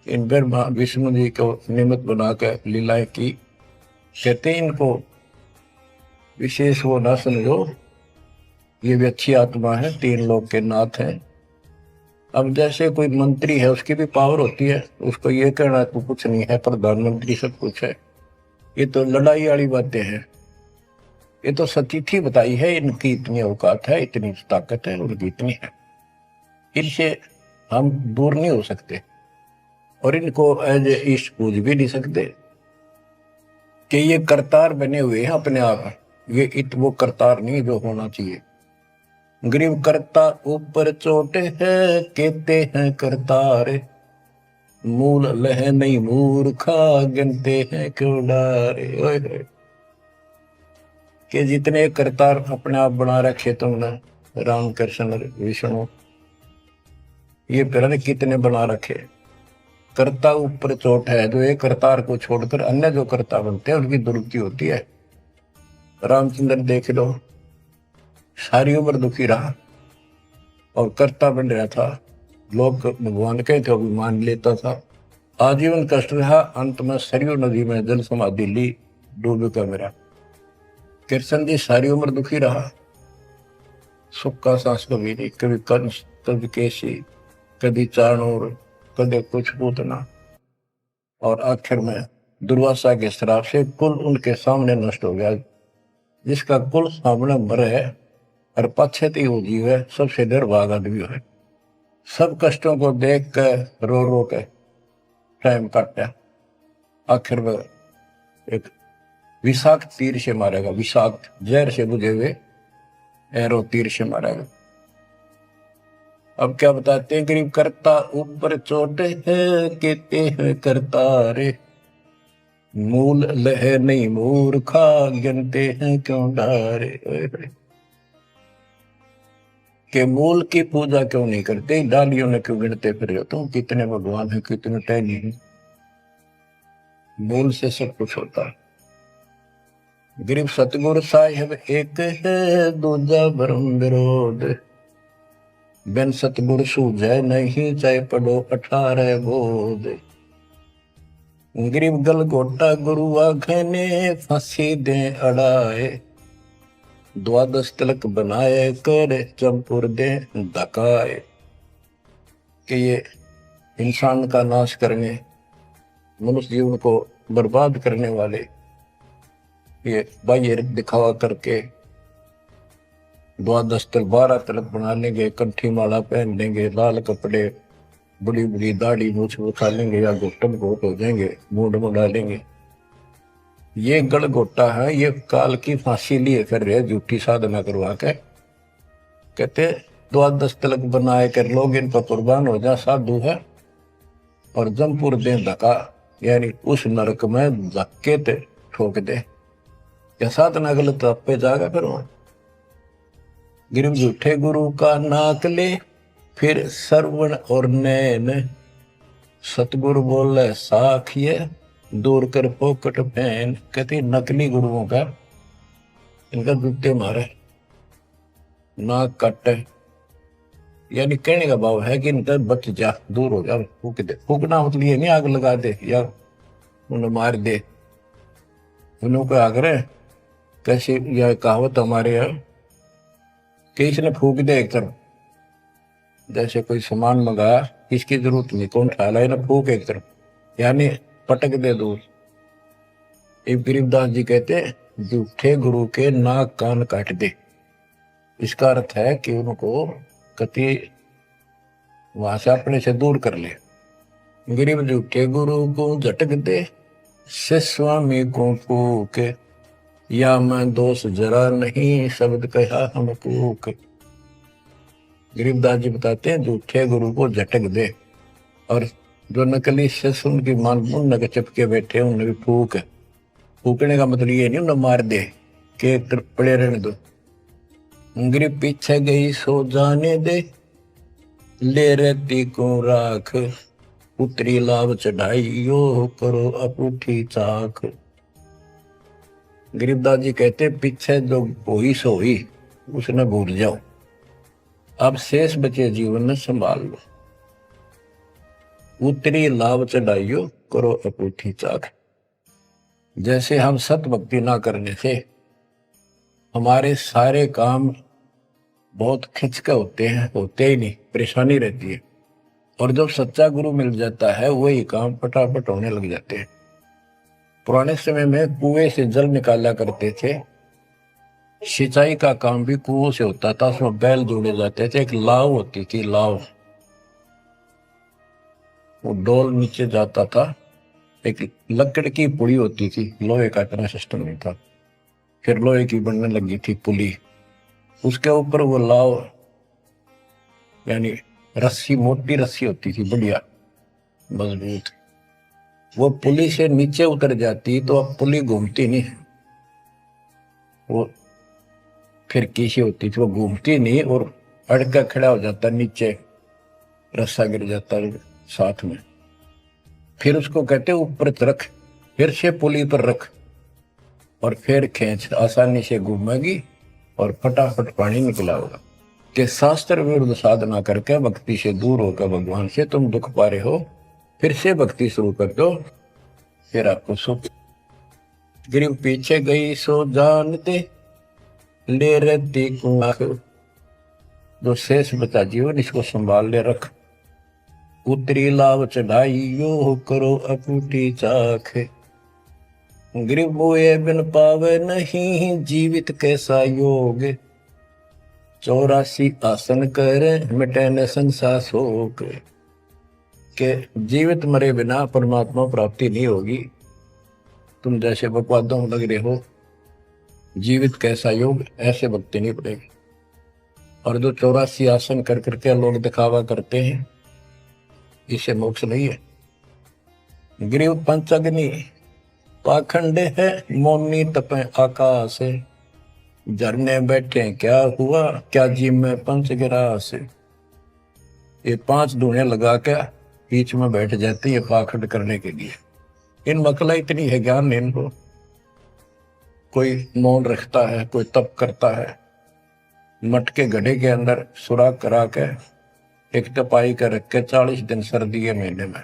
इन ब्रह्मा विष्णु जी को निमित्त बनाकर लीलाएं की। कहते इनको विशेष वो ना समझो, ये भी अच्छी आत्मा है, 3 लोक के नाथ हैं। अब जैसे कोई मंत्री है, उसकी भी पावर होती है, उसको ये कहना तो कुछ नहीं है, प्रधानमंत्री सब कुछ है, ये तो लड़ाई वाली बातें हैं। ये तो सतीथी बताई है, इनकी इतनी औकात है, इतनी ताकत है, उनकी इतनी है, इनसे हम दूर नहीं हो सकते और इनको एज ईस्ट पूज भी नहीं सकते कि ये करतार बने हुए हैं अपने आप। ये वो करतार नहीं जो होना चाहिए। गरीब करता ऊपर चोटे है, कहते हैं करतार, मूल लह नहीं मूर्खा, गिनते हैं क्यों डारे। कि जितने करतार अपने आप बना रखे तुमने, राम कृष्ण विष्णु, ये फिर कितने बना रखे। कर्ता ऊपर चोट है, जो एक करतार को छोड़कर अन्य जो कर्ता बनते हैं उनकी दुर्गति होती है। रामचंद्र देख लो, सारी उम्र दुखी रहा और कर्ता बन रहा था, लोग भगवान के थे भी मान लेता था, आजीवन कष्ट रहा, अंत में सरयू नदी में जल समाधि ली, डूब का मेरा। कृष्ण जी सारी उम्र दुखी रहा, सुख का सांस कभी नहीं, कभी कंस, कभी केसी, कभी चाणूर, कभी कुछ पूतना, और आखिर में दुर्वासा के श्राप से कुल उनके सामने नष्ट हो गया। जिसका कुल सामने मरे है और पश्चात वो जीव है, सबसे निर्भाग आदमी है। सब कष्टों को देख कर रो रो के टाइम काटा, आखिर में एक विषाक्त तीर से मारेगा, विषाक्त जहर से बुझे हुए एरो तीर से मारेगा। अब क्या बताते हैं, गरीब करता ऊपर चोट है, कहते हैं करतारे, मूल लह नहीं मूर्खा, गिनते हैं क्यों डारे। के मूल की पूजा क्यों नहीं करते, डालियों ने क्यों गिनते फिर हो तुम, कितने भगवान है, कितने टहनी है। मूल से सब कुछ होता है। गरीब सतगुरु साहिब एक है, दूजा ब्रह्म विरोध, बिन सतगुरु सूझे नहीं, चाहे पढ़ो 18 बोध। गरीब गल गोटा गुरु आखने, फांसी दे अड़ाए, 12 तिलक बनाए कर, चंपुर दे धकाए। कि ये इंसान का नाश करने, मनुष्य जीवन को बर्बाद करने वाले ये बाह्य दिखावा करके 12 तिलक बना लेंगे, कंठी माला पहन लेंगे, लाल कपड़े, बड़ी बड़ी दाढ़ी मूछ उठा लेंगे या घुटन घोट हो जाएंगे, मूड मुड़ा लेंगे। ये गड़ गोटा है, ये काल की फांसी लिए कर रहे, झूठी साधना करवा के। कहते 12 तिलक बनाए कर लोग इन पर कुर्बान हो जा, साधु है, और जमपुर दे धक्का, यानी उस नरक में धक्के ते ठोक दे। क्या साधना गलत पे जाएगा फिर वहां। गिरव झूठे गुरु का नाक ले, फिर श्रवण और नैन, सतगुरु बोले साखिए, दूर कर पोकट पहन। कहते नकली गुरुओं का इनका जूते मारे, नाक काटे, यानी कहने का भाव है कि इनका बच जा, दूर हो जा, फूक दे। फूकना मतलब ये नहीं आग लगा दे या उन्हें मार दे, उन्होंने को आग रहे। कैसे यह कहावत हमारे यहाँ कि इसने फूक दे एक तरफ, जैसे कोई सामान मंगाया, इसकी जरूरत नहीं, कौन खा ला ना, फूक एक तरफ, यानी पटक दे दूर। एक गरीबदास जी कहते झूठे गुरु के नाक कान काट दे। इसका अर्थ है कि उनको कति वहां से अपने से दूर कर ले। गरीब झूठे गुरु को झटक दे, स्वामी को फूक, या मैं दोष जरा नहीं, शब्द कहा हम कूक। गरीबदास जी बताते हैं झूठे गुरु को झटक दे, और जो नकली शिष्य उनकी मान उनके चिपके बैठे उन्हें भी फूक। फूकने का मतलब ये नहीं उन्हें मार दे कि एक तरफ पड़े रहने दो। गरीब पीछे गई सो जाने दे, ले रहती को राख, उतरी लाभ चढ़ाई यो करो अपूठी चाख। गरीबदास जी कहते पीछे जो हुई सो हुई, उसने भूल जाओ, अब शेष बचे जीवन में संभाल लो, उतरी लाभ चढ़ाइयो करो अपूठी चाक। जैसे हम सत भक्ति ना करने से हमारे सारे काम बहुत खिंच के होते ही नहीं, परेशानी रहती है। और जब सच्चा गुरु मिल जाता है वही काम फटाफट होने लग जाते हैं। पुराने समय में कुएं से जल निकाला करते थे, सिंचाई का काम भी कुओं से होता था। उसमें बैल जोड़े जाते थे, एक लाव होती थी, लाव, वो डोल नीचे जाता था, एक लकड़ की पुली होती थी, लोहे का इतना सिस्टम नहीं था, फिर लोहे की बनने लगी थी पुली, उसके ऊपर वो लाव यानी रस्सी, मोटी रस्सी होती थी, बढ़िया मजबूत। वो पुली से नीचे उतर जाती तो अब पुली घूमती नहीं, वो फिर कैसी होती थी, वो घूमती नहीं और अड़का खड़ा हो जाता, नीचे रस्सा गिर जाता साथ में। फिर उसको कहते ऊपर रख, फिर से पुली पर रख और फिर खींच, आसानी से घूमेगी और फटाफट पानी निकला होगा। कि शास्त्र विरुद्ध साधना करके भक्ति से दूर होकर भगवान से तुम दुख पा रहे हो, फिर से भक्ति शुरू कर दो, फिर आपको सुख। गिरिव पीछे गई सो जानते ले रहती कुआं, जो शेष बचा जीवन इसको संभाल ले रख, उतरी लाभ चढ़ाइयो करो अपूठी चाख। गिरिव बोए बिन पावे नहीं जीवित कैसा योग, 84 आसन करे मिटे न संसार शोक। के जीवित मरे बिना परमात्मा प्राप्ति नहीं होगी। तुम जैसे बकवादों में लग रहे हो, जीवित कैसा योग, ऐसे भक्ति नहीं पड़ेगी। और जो 84 आसन कर करके लोग दिखावा करते हैं, इसे मोक्ष नहीं है। गिरिव पंचअग्नि पाखंड है, मौनी तपे आकाश, झरने बैठे क्या हुआ, क्या जी में पंच गिरास। ये 5 धुएं लगा के बीच में बैठ जाती है पाखंड करने के लिए। इन मकला इतनी है ज्ञान नहीं इनको। कोई मौन रखता है, कोई तप करता है, मटके गड्ढे के अंदर सुराख करा के एक तपाई कर रख के 40 दिन सर्दी के महीने में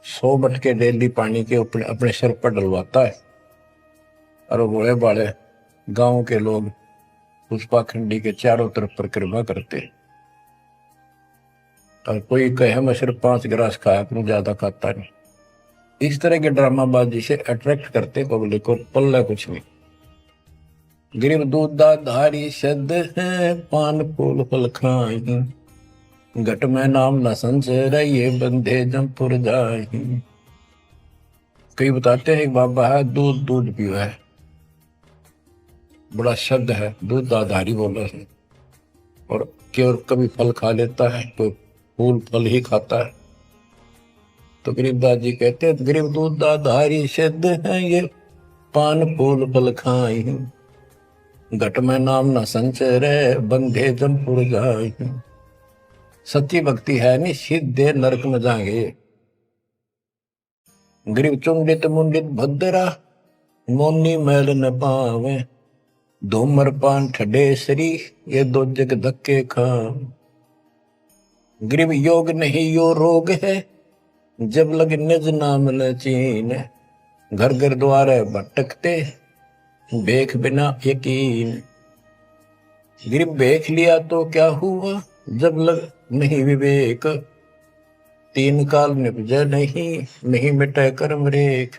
100 मटके डेली पानी के अपने सिर पर डलवाता है। और वो बड़े बड़े गांव के लोग उस पाखंडी के चारों तरफ परिक्रमा करते हैं। और कोई कहे मैं सिर्फ 5 गिलास खाया करूं, ज्यादा खाता नहीं। इस तरह के ड्रामाबाजी से अट्रैक्ट करते पब्लिक को, पल्ला कुछ नहीं। गिरिव दूधा धारी शब्द है, पान फूल फल खाई, घट में नाम न संचय ये बंधे जमपुर जाई। कई बताते हैं एक बाबा है, दूध पिया है, बड़ा शब्द है, दूध आधारी बोला है, और केवल कभी फल खा लेता है, तो फूल फल ही खाता है। तो गरीबदास जी कहते हैं गरीब दूध आधारी शब्द है ये, पान फूल फल खाई, घट में नाम न संचय रे बंधे जमपुर जाई। सच्ची भक्ति है नहीं, सीधे नरक में जाएंगे। गरीब चुंडित मुंडित भद्रा, मोनी मैल न पावे, धूमर पान ठडेसरी ये 2 जग धक्के खा। गरीब योग नहीं यो रोग है, जब लग निज नाम न चीन, घर घर द्वारे भटकते बेख बिना यकीन। गरीब बेख लिया तो क्या हुआ, जब लग नहीं विवेक, 3 काल निपजे नहीं मिटे कर्म रेख।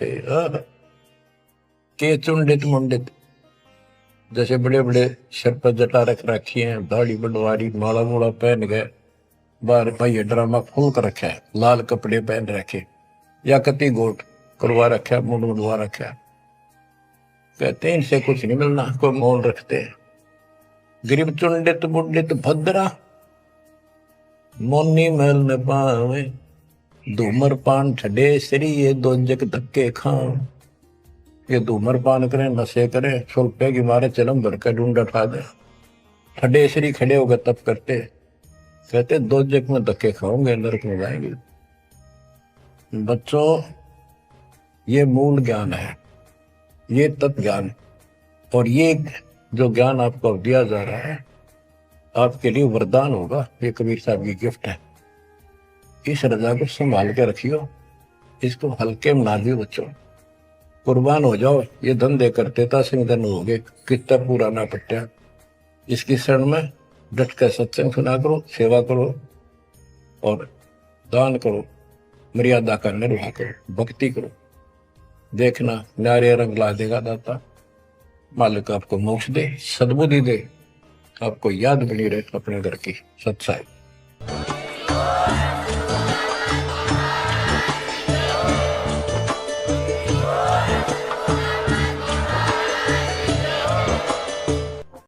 के चुंडित मुंडित, जैसे बड़े बड़े सर पर जटा रख रखी है, दाढ़ी बड़वारी, माला मोला पहन गए, बाहर भाई ड्रामा खोल कर रखा है, लाल कपड़े पहन रखे, या कति गोट करवा रखा, मुंड मुंडवा रखा। कहते हैं इनसे कुछ नहीं मिलना, कोई मौन रखते हैं। गरीब चुंडित मुंडित भद्रा, मोनी मैल न पावे, धूमर पान ठडे सरी ये 2 जग धक्के खाओ। ये धूमर पान करें, नशे करें, 100 रुपए की मारे चलम भर का ढूंढ उठा दे, ठडे सरी खड़े होकर तप करते, कहते 2 जग में धक्के खाओगे, नरक में जाएंगे। बच्चों, ये मूल ज्ञान है, ये तत्व ज्ञान है। और ये जो ज्ञान आपको दिया जा रहा है, आपके लिए वरदान होगा। ये कबीर साहब की गिफ्ट है। इस रजा को संभाल के रखियो, इसको हल्के में ना दियो बच्चों, कुर्बान हो जाओ। ये धन दे करते था सिंह धन हो गए, कितना पुराना पट्टा। इसकी शरण में डट कर सत्संग सुना करो, सेवा करो और दान करो, मर्यादा का निर्वाह करो, भक्ति करो। देखना न्यारे रंग ला देगा दाता। मालिक आपको मोक्ष दे, सद्बुद्धि दे, आपको याद बनी रहे अपने घर की। सत्साई।